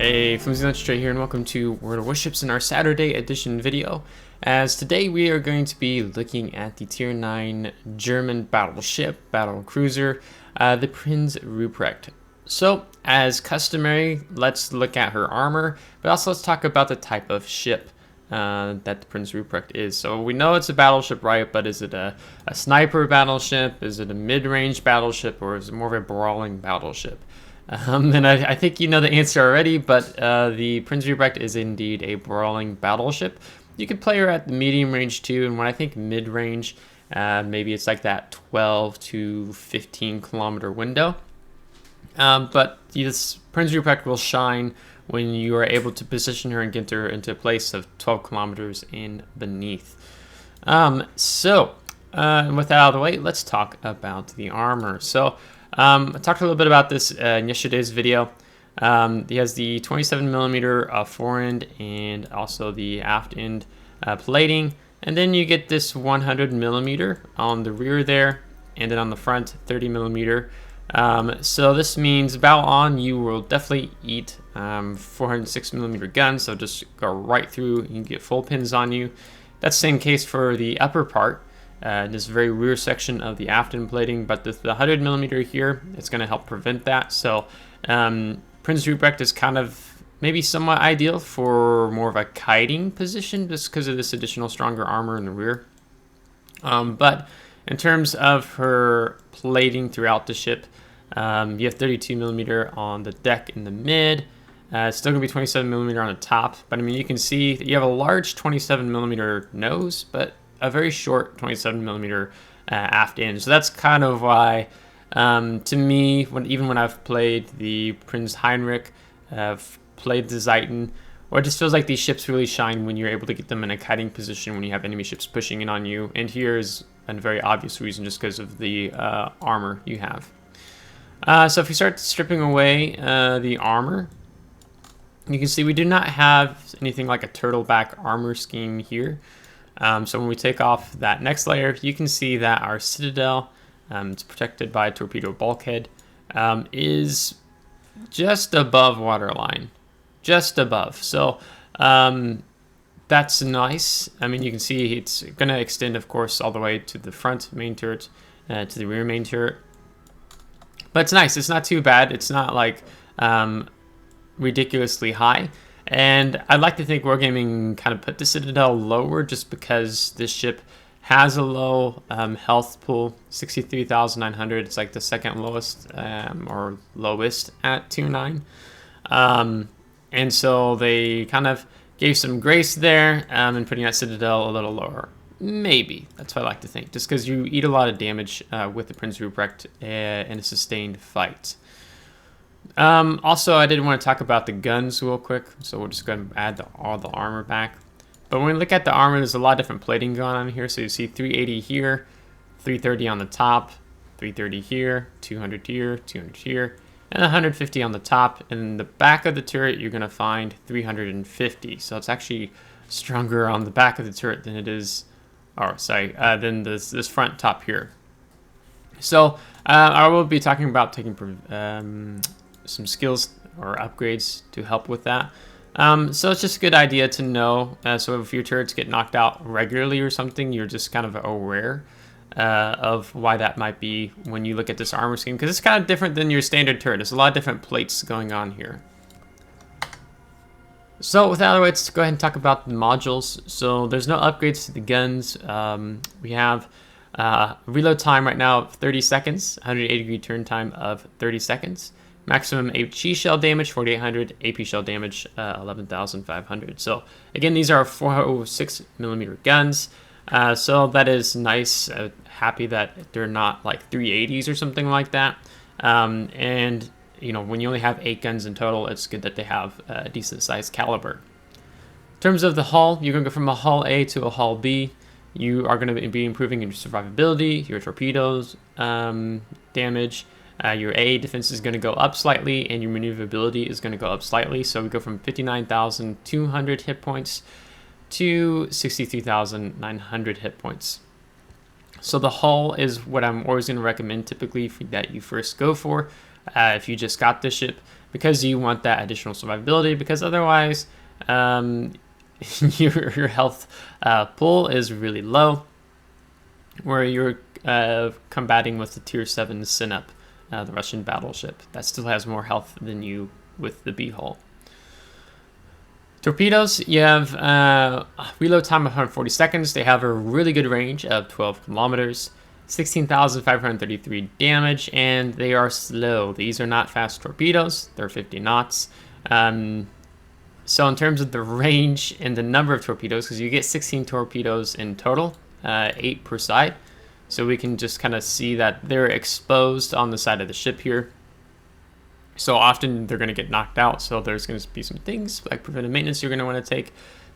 Hey, FlimsyLunchTray here, and welcome to World of Warships in our Saturday edition video. As today we are going to be looking at the Tier 9 German battleship, battle cruiser, the Prinz Rupprecht. So, as customary, let's look at her armor, but also let's talk about the type of ship that the Prinz Rupprecht is. So we know it's a battleship, right? But is it a sniper battleship? Is it a mid-range battleship? Or is it more of a brawling battleship? And I think you know the answer already, but the Prinz Rupprecht is indeed a brawling battleship. You could play her at the medium range too, and when I think mid-range, maybe it's like that 12 to 15 kilometer window. But this Prinz Rupprecht will shine when you are able to position her and get her into a place of 12 kilometers and beneath. With that out of the way, let's talk about the armor. So I talked a little bit about this in yesterday's video. He has the 27mm forend and also the aft end plating, and then you get this 100mm on the rear there, and then on the front 30mm. So this means bow on, you will definitely eat 406mm guns, so just go right through. You can get full pins on you. That's the same case for the upper part. This very rear section of the aft end plating, but the 100mm here, it's going to help prevent that. So Prinz Rupprecht is kind of maybe somewhat ideal for more of a kiting position, just because of this additional stronger armor in the rear. But in terms of her plating throughout the ship, you have 32mm on the deck in the mid. It's still going to be 27mm on the top, but I mean, you can see that you have a large 27mm nose, but a very short 27mm aft end. So that's kind of why, to me, even when I've played the Prinz Heinrich, I've played the Zeiten, or it just feels like these ships really shine when you're able to get them in a kiting position when you have enemy ships pushing in on you. And here is a very obvious reason, just because of the armor you have. So if we start stripping away the armor, you can see we do not have anything like a turtleback armor scheme here. So when we take off that next layer, you can see that our citadel, it's protected by a torpedo bulkhead, is just above waterline, just above. So that's nice. I mean, you can see it's going to extend, of course, all the way to the front main turret, to the rear main turret. But it's nice. It's not too bad. It's not like ridiculously high. And I'd like to think Wargaming kind of put the Citadel lower just because this ship has a low health pool, 63,900. It's like the second lowest or lowest at 2.9. And so they kind of gave some grace there in putting that Citadel a little lower. Maybe. That's what I like to think. Just because you eat a lot of damage with the Prinz Rupprecht in a sustained fight. Also, I did want to talk about the guns real quick, so we'll just go ahead and add all the armor back. But when we look at the armor, there's a lot of different plating going on here. So you see 380 here, 330 on the top, 330 here, 200 here, 200 here, and 150 on the top. And in the back of the turret, you're going to find 350. So it's actually stronger on the back of the turret than it is, than this front top here. So I will be talking about taking some skills or upgrades to help with that. So it's just a good idea to know. So if your turrets get knocked out regularly or something, you're just kind of aware of why that might be when you look at this armor scheme, because it's kind of different than your standard turret. There's a lot of different plates going on here. So with that out of the way, let's go ahead and talk about the modules. So there's no upgrades to the guns. We have reload time right now of 30 seconds, 180-degree turn time of 30 seconds. Maximum HE shell damage, 4,800. AP shell damage, 11,500. So again, these are 406mm guns. So that is nice. Happy that they're not like 380s or something like that. And you know, when you only have 8 guns in total, it's good that they have a decent sized caliber. In terms of the hull, you're going to go from a hull A to a hull B. You are going to be improving your survivability, your torpedoes damage. Your A defense is going to go up slightly, and your maneuverability is going to go up slightly. So we go from 59,200 hit points to 63,900 hit points. So the hull is what I'm always going to recommend typically that you first go for. If you just got this ship, because you want that additional survivability, because otherwise your health pool is really low, where you're combating with the tier 7 Sinep, the Russian battleship that still has more health than you with the B-hull. Torpedoes, you have reload time of 140 seconds. They have a really good range of 12 kilometers, 16,533 damage, and they are slow. These are not fast torpedoes. They're 50 knots. So in terms of the range and the number of torpedoes, because you get 16 torpedoes in total, 8 per side. So we can just kind of see that they're exposed on the side of the ship here. So often they're going to get knocked out. So there's going to be some things like preventive maintenance you're going to want to take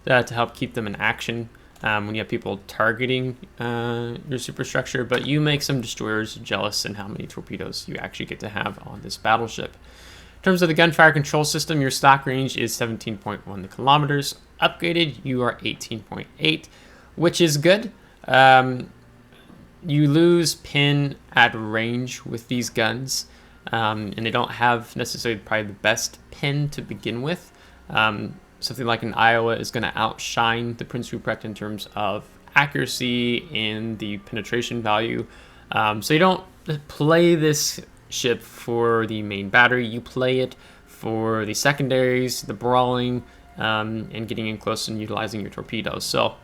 to help keep them in action when you have people targeting your superstructure. But you make some destroyers jealous in how many torpedoes you actually get to have on this battleship. In terms of the gunfire control system, your stock range is 17.1 kilometers. Upgraded, you are 18.8, which is good. You lose pin at range with these guns. And they don't have necessarily probably the best pin to begin with. Something like an Iowa is going to outshine the Prinz Rupprecht in terms of accuracy and the penetration value. So you don't play this ship for the main battery. You play it for the secondaries, the brawling, and getting in close and utilizing your torpedoes. So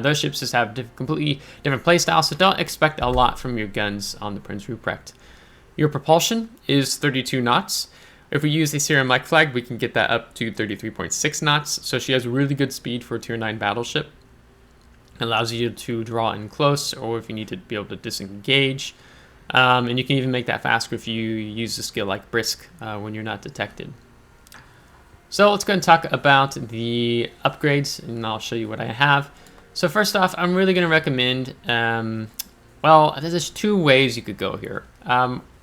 those ships just have completely different play styles. So don't expect a lot from your guns on the Prinz Rupprecht. Your propulsion is 32 knots. If we use the Serum Mike flag, we can get that up to 33.6 knots. So she has really good speed for a tier 9 battleship. It allows you to draw in close, or if you need to be able to disengage. And you can even make that faster if you use a skill like Brisk when you're not detected. So let's go and talk about the upgrades, and I'll show you what I have. So first off, I'm really going to recommend, well, there's 2 ways you could go here.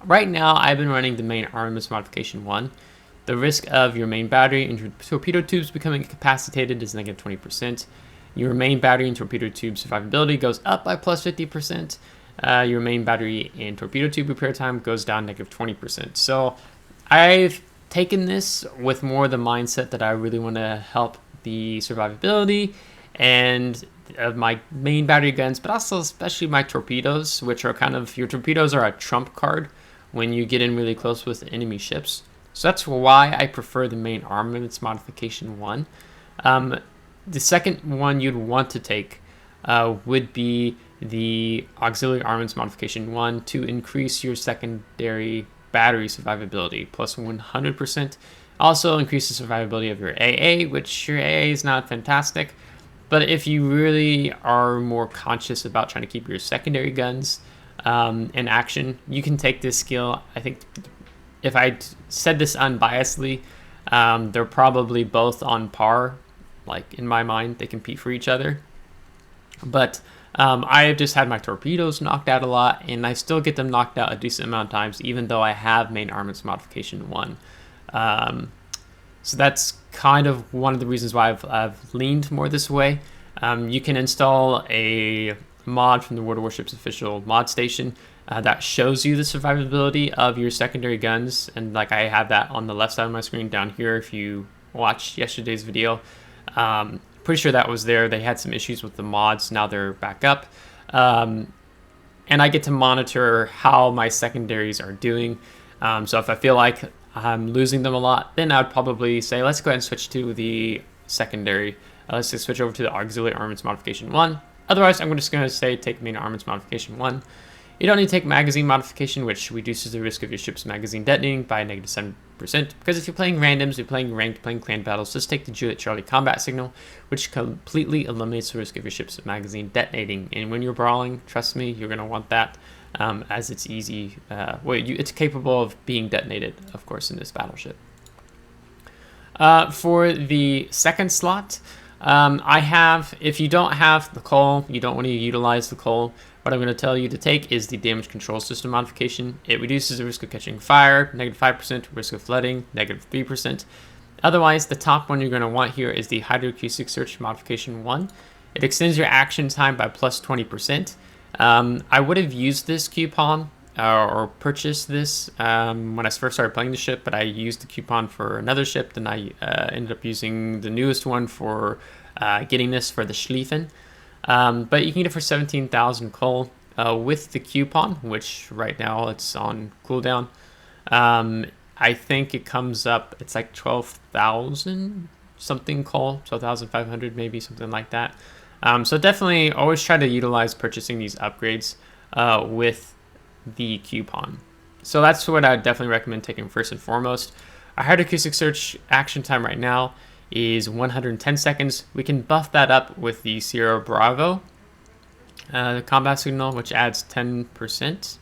Right now, I've been running the main armaments modification 1. The risk of your main battery and your torpedo tubes becoming incapacitated is negative 20%. Your main battery and torpedo tube survivability goes up by plus 50%. Your main battery and torpedo tube repair time goes down negative 20%. So I've taken this with more the mindset that I really want to help the survivability and of my main battery guns, but also especially my torpedoes, which are kind of, your torpedoes are a trump card when you get in really close with enemy ships. So that's why I prefer the main armaments modification 1. The second one you'd want to take would be the auxiliary armaments modification 1 to increase your secondary battery survivability plus 100%. Also increase the survivability of your AA, which your AA is not fantastic. But if you really are more conscious about trying to keep your secondary guns in action, you can take this skill. I think if I said this unbiasedly, they're probably both on par. Like in my mind, they compete for each other. But I have just had my torpedoes knocked out a lot, and I still get them knocked out a decent amount of times, even though I have main armaments modification 1. So that's kind of one of the reasons why I've leaned more this way. You can install a mod from the World of Warships official ModStation that shows you the survivability of your secondary guns, and like I have that on the left side of my screen down here if you watched yesterday's video. Pretty sure that was there. They had some issues with the mods, now they're back up. And I get to monitor how my secondaries are doing. So if I feel like I'm losing them a lot, then I'd probably say, let's go ahead and switch to the secondary. Let's just switch over to the auxiliary armaments modification 1. Otherwise, I'm just going to say take main armaments modification 1. You don't need to take magazine modification, which reduces the risk of your ship's magazine detonating by negative 7%. Because if you're playing randoms, you're playing ranked, playing clan battles, just take the Juliet Charlie combat signal, which completely eliminates the risk of your ship's magazine detonating. And when you're brawling, trust me, you're going to want that. As it's easy, it's capable of being detonated, of course, in this battleship. For the second slot, I have, if you don't have the coal, you don't want to utilize the coal, what I'm going to tell you to take is the damage control system modification. It reduces the risk of catching fire, negative 5%, risk of flooding, negative 3%. Otherwise, the top one you're going to want here is the hydroacoustic search modification 1. It extends your action time by plus 20%. I would have used this coupon or purchase this when I first started playing the ship, but I used the coupon for another ship. Then I ended up using the newest one for getting this for the Schlieffen. But you can get it for 17,000 coal with the coupon, which right now it's on cooldown. I think it comes up, it's like 12,000 something coal, 12,500 maybe, something like that. So definitely always try to utilize purchasing these upgrades with the coupon. So that's what I definitely recommend taking first and foremost. Our hydroacoustic search action time right now is 110 seconds. We can buff that up with the Sierra Bravo the combat signal, which adds 10%.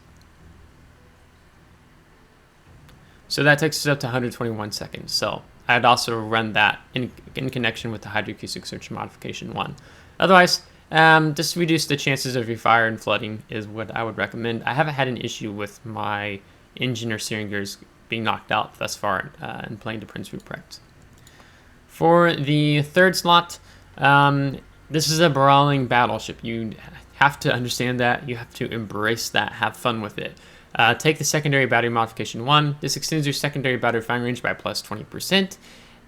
So that takes us up to 121 seconds. So I'd also run that in connection with the hydroacoustic search modification 1. Otherwise, just reduce the chances of your fire and flooding is what I would recommend. I haven't had an issue with my engine or steering gears being knocked out thus far in playing the Prinz Rupprecht. For the third slot, this is a brawling battleship. You have to understand that. You have to embrace that. Have fun with it. Take the secondary battery modification 1. This extends your secondary battery firing range by plus 20%.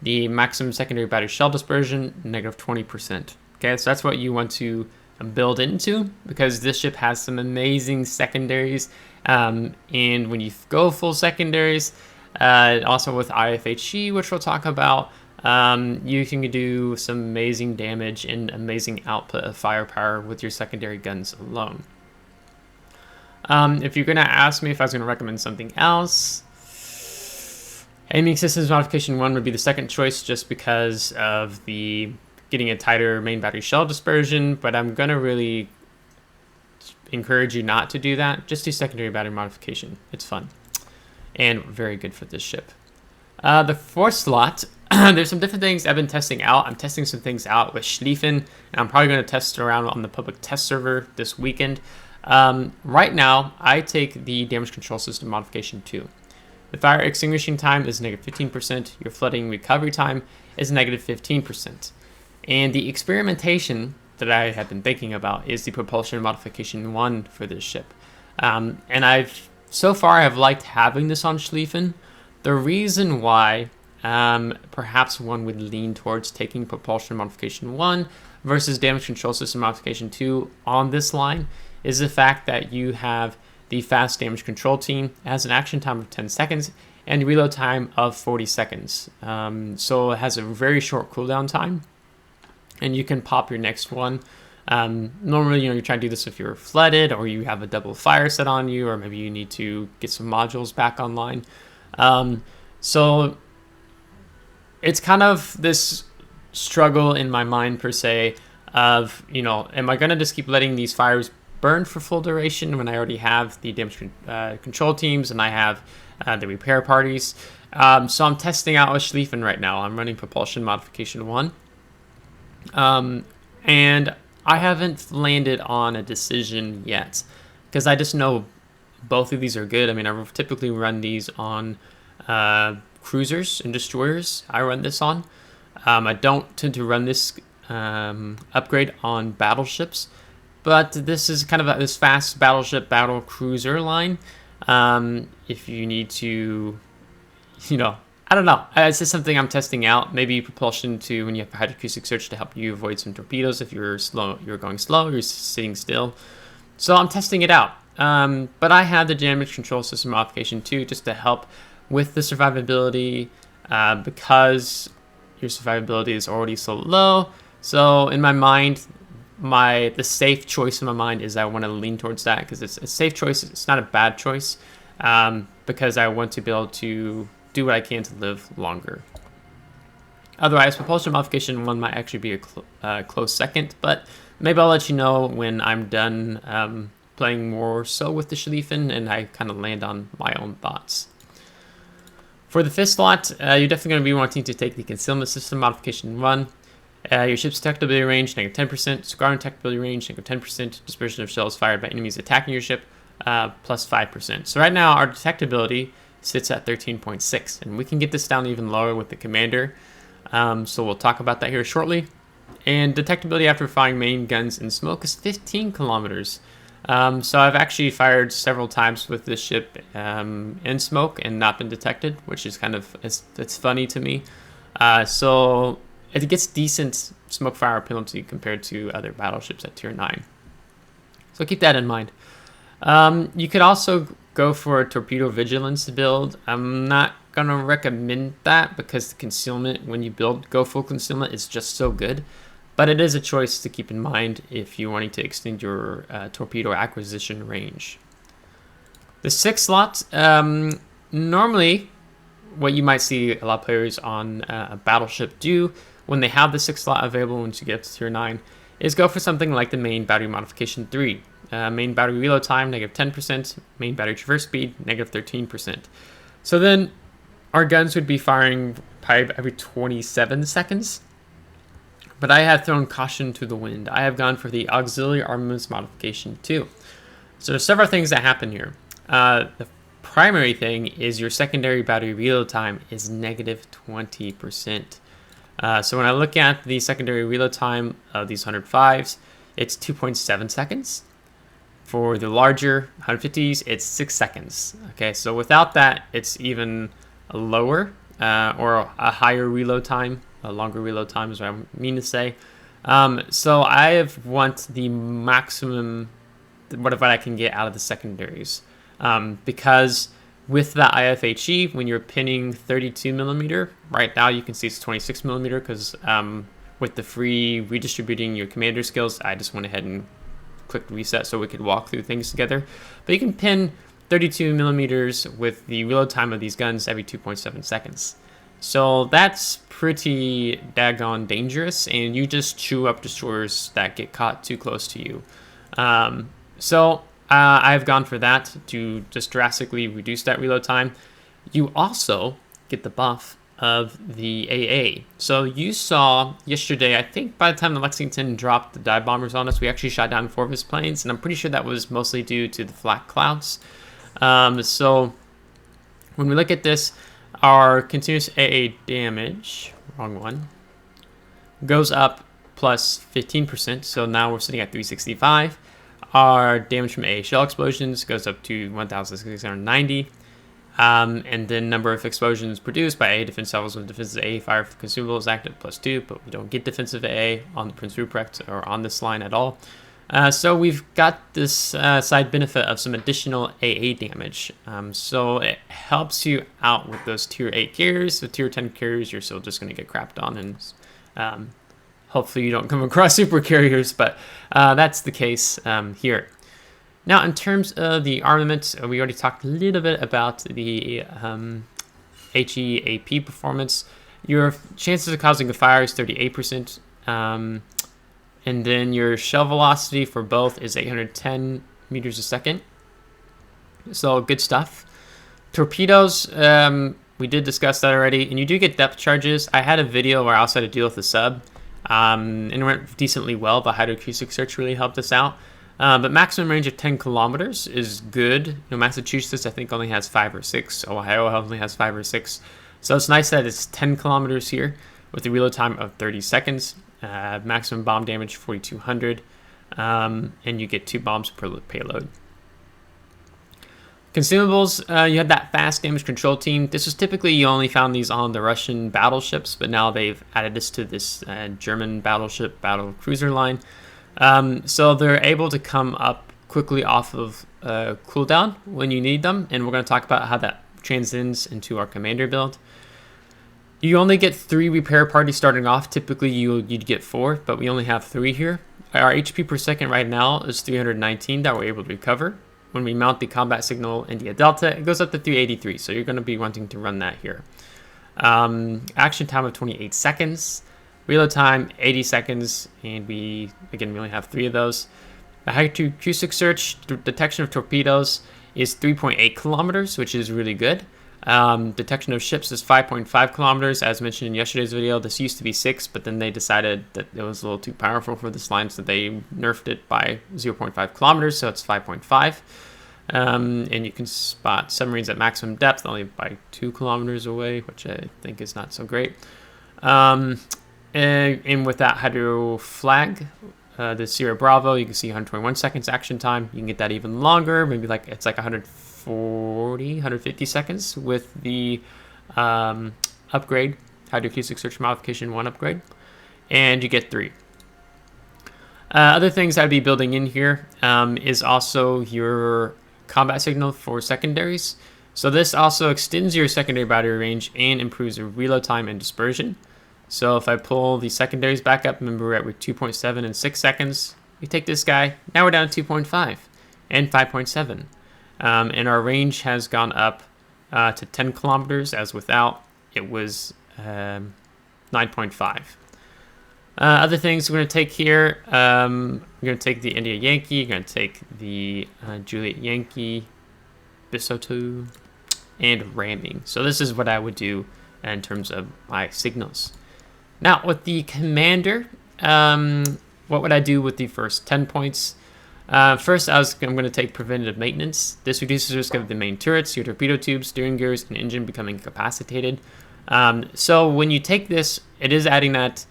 The maximum secondary battery shell dispersion, negative 20%. Okay, so that's what you want to build into, because this ship has some amazing secondaries. And when you go full secondaries, also with IFHE, which we'll talk about, you can do some amazing damage and amazing output of firepower with your secondary guns alone. If you're going to ask me if I was going to recommend something else, aiming systems modification 1 would be the second choice, just because of the getting a tighter main battery shell dispersion, but I'm going to really encourage you not to do that. Just do secondary battery modification. It's fun and very good for this ship. The fourth slot, there's some different things I've been testing out. I'm testing some things out with Schlieffen, and I'm probably going to test around on the public test server this weekend. Right now, I take the damage control system modification 2. The fire extinguishing time is negative 15%. Your flooding recovery time is negative 15%. And the experimentation that I have been thinking about is the propulsion modification 1 for this ship. And so far I've liked having this on Schlieffen. The reason why perhaps one would lean towards taking propulsion modification 1 versus damage control system modification 2 on this line is the fact that you have the fast damage control team. It has an action time of 10 seconds and reload time of 40 seconds. So it has a very short cooldown time, and you can pop your next one. Normally, you're trying to do this if you're flooded or you have a double fire set on you, or maybe you need to get some modules back online. So it's kind of this struggle in my mind per se of, am I going to just keep letting these fires burn for full duration when I already have the damage control teams and I have the repair parties? So I'm testing out with Schlieffen right now. I'm running propulsion modification 1. And I haven't landed on a decision yet, because I just know both of these are good. I mean, I typically run these on cruisers and destroyers. I run this on. I don't tend to run this upgrade on battleships, but this is kind of this fast battleship battle cruiser line. If you need to, I don't know. It's just something I'm testing out. Maybe propulsion to when you have hydroacoustic search to help you avoid some torpedoes if you're going slow, you're sitting still. So I'm testing it out. But I have the damage control system modification 2 just to help with the survivability, because your survivability is already so low. So in my mind, the safe choice in my mind is I want to lean towards that, because it's a safe choice. It's not a bad choice, because I want to be able to do what I can to live longer. Otherwise, propulsion modification 1 might actually be a close second, but maybe I'll let you know when I'm done playing more so with the Schlieffen and I kind of land on my own thoughts. For the fifth slot, you're definitely going to be wanting to take the concealment system modification 1. Your ship's detectability range, negative 10%. Squadron detectability range, negative 10%. Dispersion of shells fired by enemies attacking your ship, plus 5%. So right now, our detectability sits at 13.6, and we can get this down even lower with the commander. So we'll talk about that here shortly. And detectability after firing main guns in smoke is 15 kilometers. So I've actually fired several times with this ship in smoke and not been detected, which is kind of, it's funny to me. So it gets decent smoke fire penalty compared to other battleships at tier 9. So keep that in mind. You could also go for a torpedo vigilance build. I'm not gonna recommend that because the concealment, when you go full concealment, is just so good. But it is a choice to keep in mind if you're wanting to extend your torpedo acquisition range. The 6 slot, normally what you might see a lot of players on a battleship do when they have the 6 slot available once you get up to tier 9 is go for something like the main battery modification 3. Main battery reload time, -10%. Main battery traverse speed, -13%. So then our guns would be firing probably every 27 seconds. But I have thrown caution to the wind. I have gone for the auxiliary armaments modification 2. So there's several things that happen here. The primary thing is your secondary battery reload time is -20%. So when I look at the secondary reload time of these 105s, it's 2.7 seconds. For the larger 150s, it's 6 seconds. Okay, so without that, it's even lower or a higher reload time. A longer reload time is what I mean to say. So I want the maximum, what I can get out of the secondaries. Because with the IFHE, when you're pinning 32mm, right now you can see it's 26mm because with the free redistributing your commander skills, I just went ahead and clicked reset so we could walk through things together. But you can pin 32mm with the reload time of these guns every 2.7 seconds. So that's pretty daggone dangerous, and you just chew up destroyers that get caught too close to you. I've gone for that to just drastically reduce that reload time. You also get the buff of the AA. So you saw yesterday, I think by the time the Lexington dropped the dive bombers on us, we actually shot down 4 of his planes, and I'm pretty sure that was mostly due to the flak clouds. So when we look at this, our continuous AA damage, wrong one, goes up plus 15%. So now we're sitting at 365. Our damage from AA shell explosions goes up to 1,690. And then number of explosions produced by AA defense levels when defensive AA fire for consumables active +2, but we don't get defensive AA on the Prinz Rupprecht or on this line at all. So we've got this side benefit of some additional AA damage. So it helps you out with those tier 8 carriers. With tier 10 carriers, you're still just going to get crapped on, and hopefully you don't come across super carriers, but that's the case here. Now, in terms of the armament, we already talked a little bit about the HEAP performance. Your chances of causing a fire is 38%. And then your shell velocity for both is 810 meters a second. So good stuff. Torpedoes, we did discuss that already. And you do get depth charges. I had a video where I also had to deal with the sub. And it went decently well. The hydroacoustic search really helped us out. But maximum range of 10 kilometers is good. You know, Massachusetts, I think, only has 5 or 6. Ohio only has 5 or 6. So it's nice that it's 10 kilometers here with a reload time of 30 seconds. Maximum bomb damage 4,200, and you get 2 bombs per payload. Consumables, you had that fast damage control team. This was typically, you only found these on the Russian battleships, but now they've added this to this German battleship battle cruiser line. So they're able to come up quickly off of cooldown when you need them, and we're going to talk about how that transcends into our commander build. You only get 3 repair parties starting off. Typically, you'd get 4, but we only have 3 here. Our HP per second right now is 319 that we're able to recover. When we mount the combat signal India Delta, it goes up to 383, so you're going to be wanting to run that here. Action time of 28 seconds. Reload time, 80 seconds, and we only have 3 of those. The hydroacoustic search, detection of torpedoes, is 3.8 kilometers, which is really good. Detection of ships is 5.5 kilometers. As mentioned in yesterday's video, this used to be 6, but then they decided that it was a little too powerful for this line, so they nerfed it by 0.5 kilometers, so it's 5.5. And you can spot submarines at maximum depth only by 2 kilometers away, which I think is not so great. And with that hydro flag, the Sierra Bravo, you can see 121 seconds action time. You can get that even longer, maybe like it's like 140, 150 seconds with the upgrade, Hydroacoustic Search Modification 1 upgrade, and you get 3. Other things I'd be building in here is also your combat signal for secondaries. So this also extends your secondary battery range and improves your reload time and dispersion. So if I pull the secondaries back up, remember we're at 2.7 and 6 seconds. We take this guy, now we're down to 2.5 and 5.7. And our range has gone up to 10 kilometers, as without it was 9.5. Other things we're going to take here, we're going to take the India Yankee, you're going to take the Juliet Yankee, Bisoto, and ramming. So this is what I would do in terms of my signals. Now with the commander, what would I do with the first 10 points? First, I'm going to take preventative maintenance. This reduces risk of the main turrets, your torpedo tubes, steering gears, and engine becoming incapacitated. So when you take this, it is adding that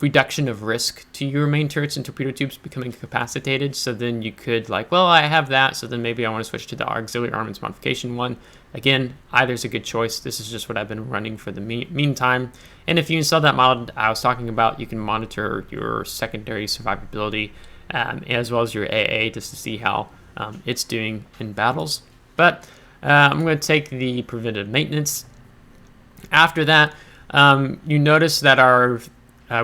reduction of risk to your main turrets and torpedo tubes becoming incapacitated. So then you could like, well, I have that, so then maybe I want to switch to the auxiliary armaments modification 1. Again, either's a good choice. This is just what I've been running for the meantime. And if you install that mod I was talking about, you can monitor your secondary survivability as well as your AA just to see how it's doing in battles. But I'm going to take the preventative maintenance. After that, you notice that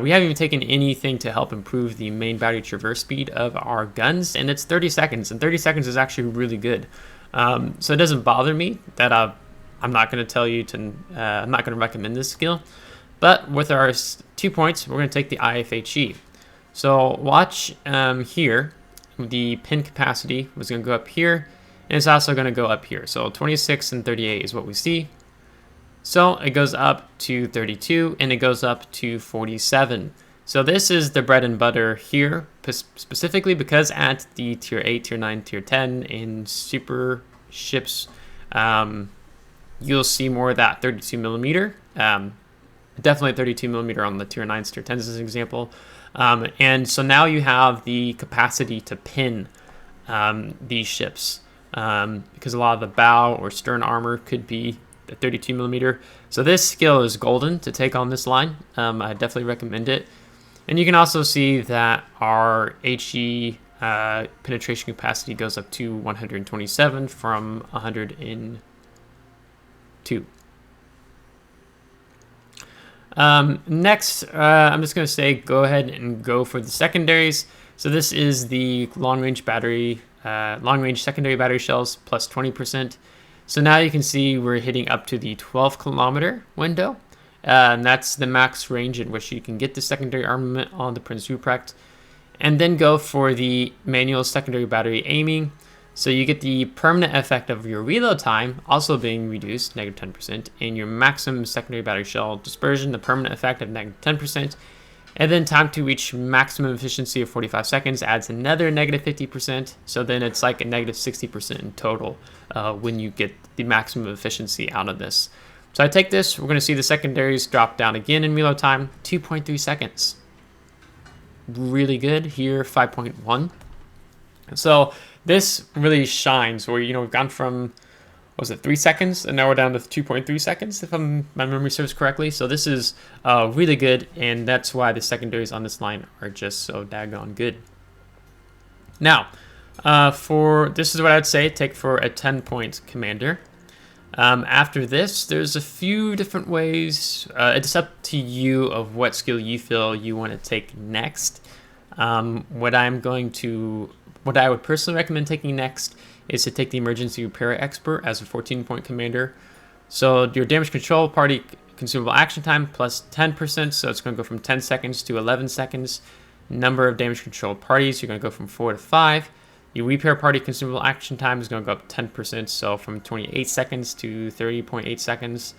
we haven't even taken anything to help improve the main battery traverse speed of our guns, and it's 30 seconds, and 30 seconds is actually really good. So it doesn't bother me that I'm not going to tell you to, I'm not going to recommend this skill. But with our 2 points, we're going to take the IFHE. So watch here, the pin capacity was going to go up here, and it's also going to go up here. So 26 and 38 is what we see. So it goes up to 32 and it goes up to 47. So this is the bread and butter here, specifically because at the tier 8, tier 9, tier 10 in super ships, you'll see more of that 32 millimeter. Definitely 32 millimeter on the tier 9s, tier 10s as an example. And so now you have the capacity to pin these ships because a lot of the bow or stern armor could be 32 millimeter. So this skill is golden to take on this line. I definitely recommend it. And you can also see that our HE penetration capacity goes up to 127 from 102. Next, I'm just going to say go ahead and go for the secondaries. So this is the long-range battery, long-range secondary battery shells plus 20%. So now you can see we're hitting up to the 12 kilometer window. And that's the max range in which you can get the secondary armament on the Prinz Rupprecht. And then go for the manual secondary battery aiming. So you get the permanent effect of your reload time also being reduced, negative 10%, and your maximum secondary battery shell dispersion, the permanent effect of negative 10%. And then time to reach maximum efficiency of 45 seconds adds another negative 50%. So then it's like a negative 60% in total when you get the maximum efficiency out of this. So I take this, we're going to see the secondaries drop down again in reload time, 2.3 seconds. Really good here, 5.1. So this really shines where, we've gone from, was it 3 seconds? And now we're down to 2.3 seconds, if my memory serves correctly. So this is really good, and that's why the secondaries on this line are just so daggone good. Now, this is what I'd say, take for a 10-point commander. After this, there's a few different ways. It's up to you of what skill you feel you want to take next. What I would personally recommend taking next is to take the Emergency Repair Expert as a 14-point commander. So your damage control party consumable action time plus 10%, so it's going to go from 10 seconds to 11 seconds. Number of damage control parties, you're going to go from 4 to 5. Your repair party consumable action time is going to go up 10%, so from 28 seconds to 30.8 seconds.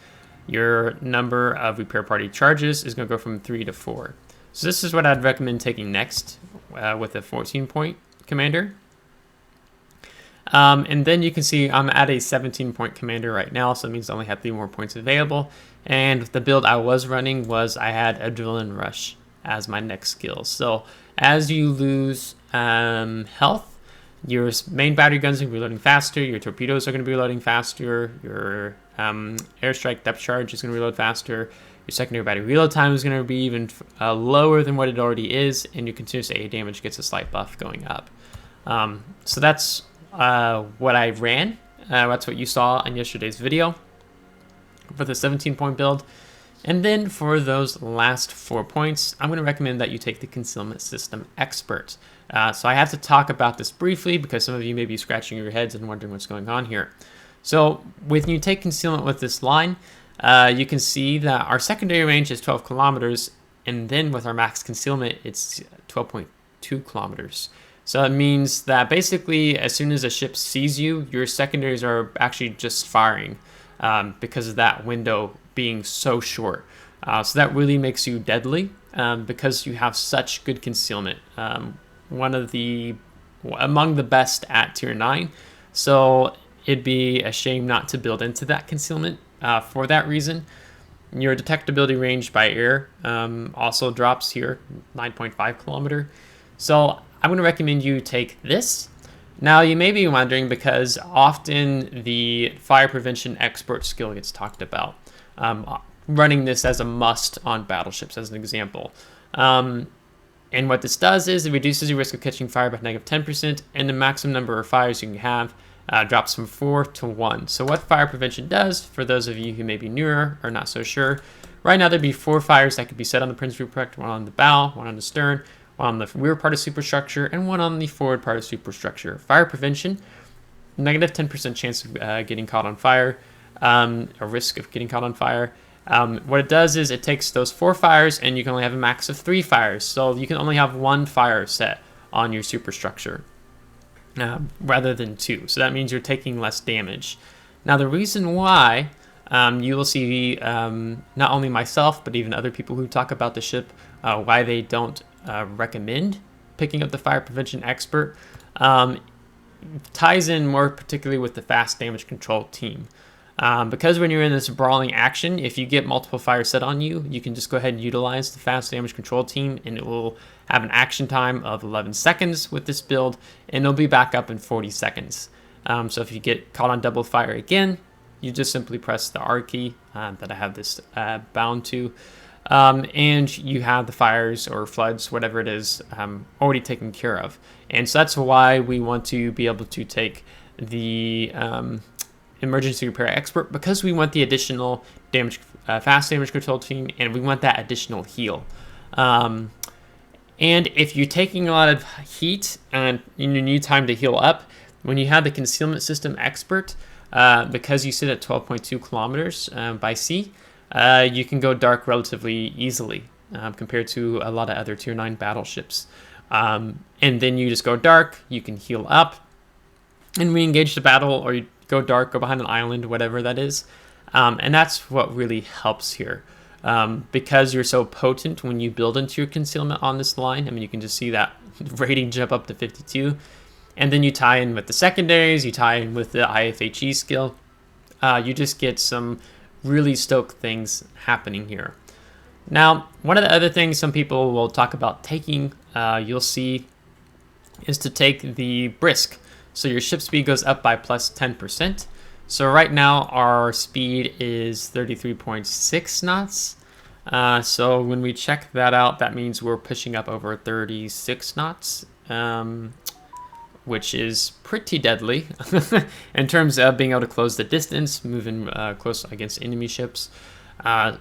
Your number of repair party charges is going to go from 3 to 4. So this is what I'd recommend taking next with a 14-point commander. And then you can see I'm at a 17-point commander right now, so it means I only have 3 more points available. And the build I was running was I had Adrenaline Rush as my next skill. So as you lose health, your main battery guns are going to be reloading faster, your torpedoes are going to be reloading faster, your airstrike depth charge is going to reload faster, your secondary battery reload time is going to be even lower than what it already is, and your continuous AA damage gets a slight buff going up. So that's what I ran. That's what you saw in yesterday's video for the 17-point build. And then for those last 4 points, I'm going to recommend that you take the Concealment System Expert. So I have to talk about this briefly because some of you may be scratching your heads and wondering what's going on here. So when you take concealment with this line, you can see that our secondary range is 12 kilometers, and then with our max concealment, it's 12.2 kilometers. So it means that basically as soon as a ship sees you, your secondaries are actually just firing because of that window being so short. So that really makes you deadly because you have such good concealment. Among the best at tier 9. So it'd be a shame not to build into that concealment for that reason. Your detectability range by air also drops here, 9.5 kilometer. So I'm going to recommend you take this. Now you may be wondering, because often the fire prevention expert skill gets talked about, running this as a must on battleships as an example. And what this does is it reduces your risk of catching fire by -10%, and the maximum number of fires you can have drops from 4 to 1. So what fire prevention does, for those of you who may be newer or not so sure, right now there'd be 4 fires that could be set on the Prinz Rupprecht, 1 on the bow, 1 on the stern, 1 on the rear part of superstructure, and 1 on the forward part of superstructure. Fire prevention, -10% chance of getting caught on fire, a risk of getting caught on fire. What it does is it takes those 4 fires, and you can only have a max of 3 fires. So you can only have 1 fire set on your superstructure rather than 2. So that means you're taking less damage. Now the reason why you will see not only myself, but even other people who talk about the ship, why they don't recommend picking up the fire prevention expert, ties in more particularly with the fast damage control team. Because when you're in this brawling action, if you get multiple fires set on you, you can just go ahead and utilize the fast damage control team, and it will have an action time of 11 seconds with this build, and it'll be back up in 40 seconds. So if you get caught on double fire again, you just simply press the R key that I have this bound to, and you have the fires or floods, whatever it is, already taken care of. And so that's why we want to be able to take the emergency repair expert, because we want the additional damage, fast damage control team, and we want that additional heal. And if you're taking a lot of heat and you need time to heal up, when you have the concealment system expert, because you sit at 12.2 kilometers by sea, you can go dark relatively easily compared to a lot of other tier 9 battleships. And then you just go dark, you can heal up and re-engage the battle, or you go dark, go behind an island, whatever that is. And that's what really helps here. Because you're so potent when you build into your concealment on this line. I mean, you can just see that rating jump up to 52. And then you tie in with the secondaries, you tie in with the IFHE skill. You just get some really stoked things happening here. Now, one of the other things some people will talk about taking, you'll see, is to take the brisk. So your ship speed goes up by plus 10%. So right now our speed is 33.6 knots. So when we check that out, that means we're pushing up over 36 knots, which is pretty deadly in terms of being able to close the distance, moving close against enemy ships.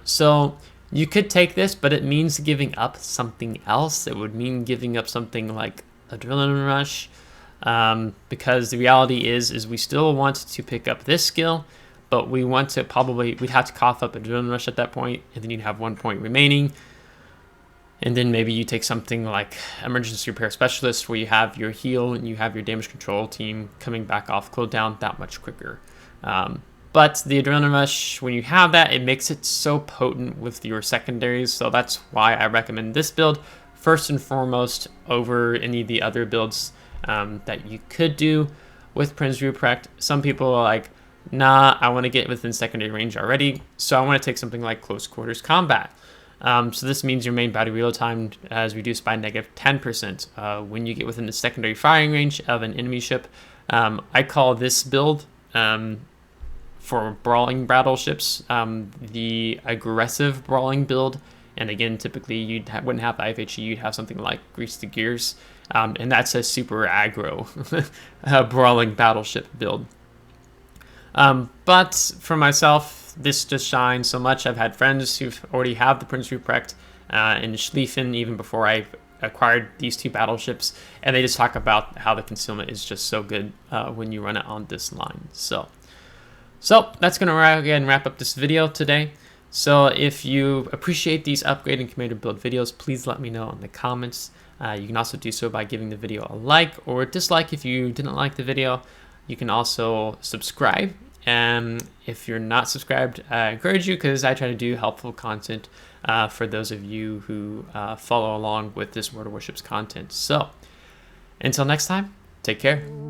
So you could take this, but it means giving up something else. It would mean giving up something like Adrenaline Rush. Because the reality is we still want to pick up this skill, but we want to we'd have to cough up Adrenaline Rush at that point, and then you'd have 1 point remaining. And then maybe you take something like Emergency Repair Specialist, where you have your heal and you have your damage control team coming back off cooldown that much quicker. But the Adrenaline Rush, when you have that, it makes it so potent with your secondaries. So that's why I recommend this build first and foremost over any of the other builds that you could do with Prinz Rupprecht. Some people are like, nah, I want to get within secondary range already, so I want to take something like close quarters combat. So this means your main battery reload time is reduced by -10% when you get within the secondary firing range of an enemy ship. I call this build for brawling battleships the aggressive brawling build. And again, typically you wouldn't have IFHE, you'd have something like Grease the Gears. And that's a super aggro brawling battleship build. But for myself, this just shines so much. I've had friends who already have the Prinz Rupprecht and Schlieffen even before I acquired these two battleships, and they just talk about how the concealment is just so good when you run it on this line. So that's going to wrap up this video today. So if you appreciate these upgrade and commander build videos, please let me know in the comments. You can also do so by giving the video a like or a dislike if you didn't like the video. You can also subscribe. And if you're not subscribed, I encourage you, because I try to do helpful content for those of you who follow along with this World of Warships content. So until next time, take care.